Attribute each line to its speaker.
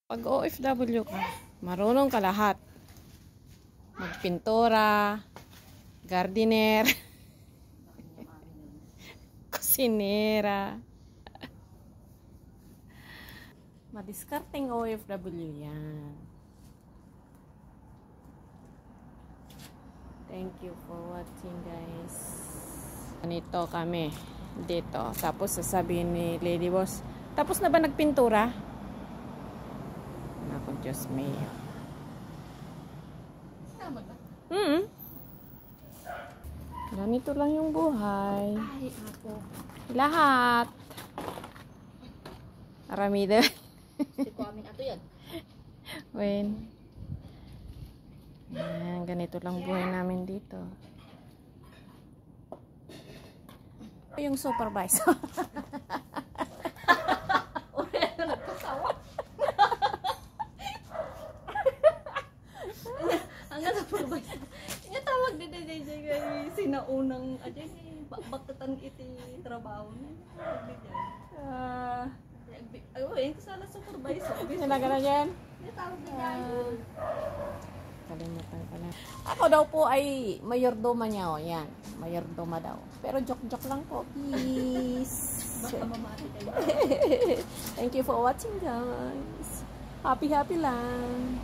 Speaker 1: Pag OFW ka, marunong ka lahat. Magpintura, gardener, kusinera. Madiskarteng OFW yan. Thank you for watching, guys. Ganito kami dito. Tapos sasabihin ni Lady Boss, tapos na ba nagpintura? Ako, Diyos mio.
Speaker 2: Tama ba?
Speaker 1: Ganito lang yung buhay.
Speaker 2: Ay, ako.
Speaker 1: Lahat. Aramida.
Speaker 2: Hindi ko amin ato yan.
Speaker 1: Wen. Ayan, ganito lang buhay namin dito. Yung supervisor.
Speaker 2: Nga tawag din kay sinaunang bakbakatan iti trabaho na. Ay, sana supervisor.
Speaker 1: Sinaga na dyan?
Speaker 2: Nga tawag din yan.
Speaker 1: Kalimutan ko na. Ako daw po ay mayordoma niya. O, yan. Mayordoma daw. Pero joke-joke lang po. Peace.
Speaker 2: Baka mamati kayo.
Speaker 1: Thank you for watching, guys. Happy lang.